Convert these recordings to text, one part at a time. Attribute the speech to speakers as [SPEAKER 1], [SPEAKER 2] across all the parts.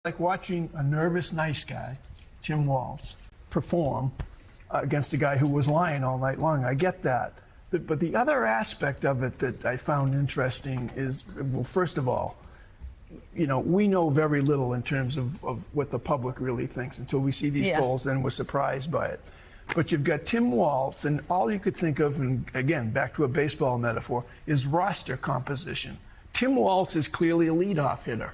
[SPEAKER 1] Like watching a nervous, nice guy, Tim Walz, perform against a guy who was lying all night long. I get that. But the other aspect of it that I found interesting is, well, first of all, you know, we know very little in terms of what the public really thinks until we see these polls, and we're surprised by it. But you've got Tim Walz, and all you could think of, and again, back to a baseball metaphor, is roster composition. Tim Walz is clearly a leadoff hitter,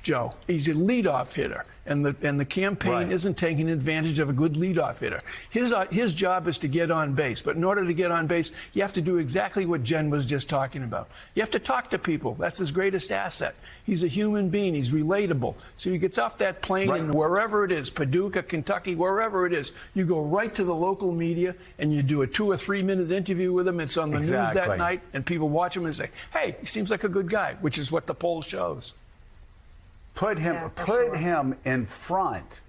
[SPEAKER 1] Joe. He's a leadoff hitter, and the campaign isn't taking advantage of a good leadoff hitter. His job is to get on base, but in order to get on base, you have to do exactly what Jen was just talking about. You have to talk to people. That's his greatest asset. He's a human being. He's relatable. So he gets off that plane, and wherever it is, Paducah, Kentucky, wherever it is, you go right to the local media and you do a 2 or 3 minute interview with him. It's on the news that night, and people watch him and say, "Hey, he seems like a good guy," which is what the poll shows.
[SPEAKER 2] Put him in front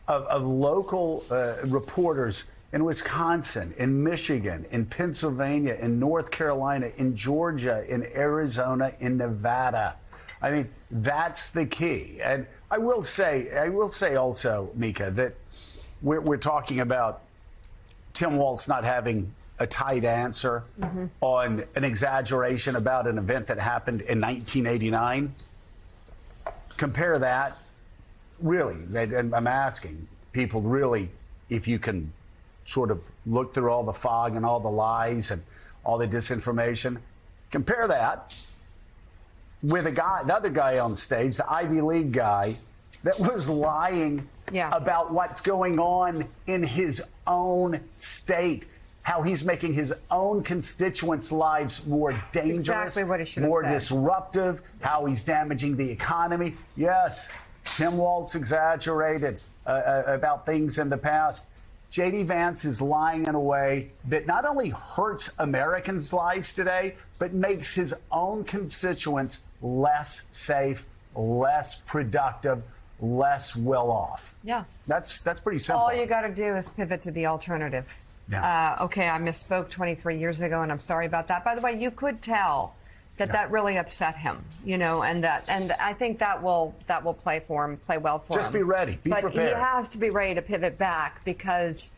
[SPEAKER 2] of local reporters in Wisconsin, in Michigan, in Pennsylvania, in North Carolina, in Georgia, in Arizona, in Nevada. I mean, that's the key. And I will say also, Mika, that we're talking about Tim Walz not having a tight answer on an exaggeration about an event that happened in 1989. Compare that, really, and I'm asking people really if you can sort of look through all the fog and all the lies and all the disinformation. Compare that with the other guy on stage, the Ivy League guy, that was lying about what's going on in his own state, how he's making his own constituents' lives more dangerous, more disruptive, how he's damaging the economy. Yes, Tim Walz exaggerated about things in the past. J.D. Vance is lying in a way that not only hurts Americans' lives today, but makes his own constituents less safe, less productive, less well off.
[SPEAKER 3] Yeah.
[SPEAKER 2] That's pretty simple.
[SPEAKER 3] All you got to do is pivot to the alternative.
[SPEAKER 2] Yeah.
[SPEAKER 3] Okay, I misspoke 23 years ago, and I'm sorry about that. By the way, you could tell that that really upset him, you know, and I think that will play well for him.
[SPEAKER 2] Just be ready, be prepared.
[SPEAKER 3] But he has to be ready to pivot back because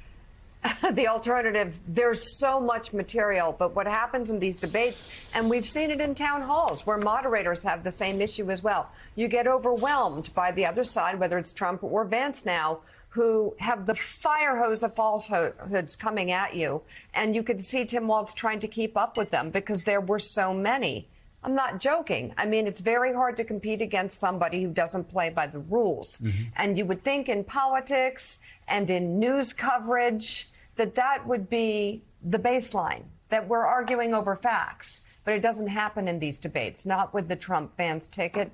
[SPEAKER 3] the alternative, there's so much material. But what happens in these debates, and we've seen it in town halls where moderators have the same issue as well. You get overwhelmed by the other side, whether it's Trump or Vance now, who have the fire hose of falsehoods coming at you. And you could see Tim Walz trying to keep up with them because there were so many. I'm not joking. I mean, it's very hard to compete against somebody who doesn't play by the rules. And you would think in politics and in news coverage that would be the baseline, that we're arguing over facts. But it doesn't happen in these debates, not with the Trump Vance ticket.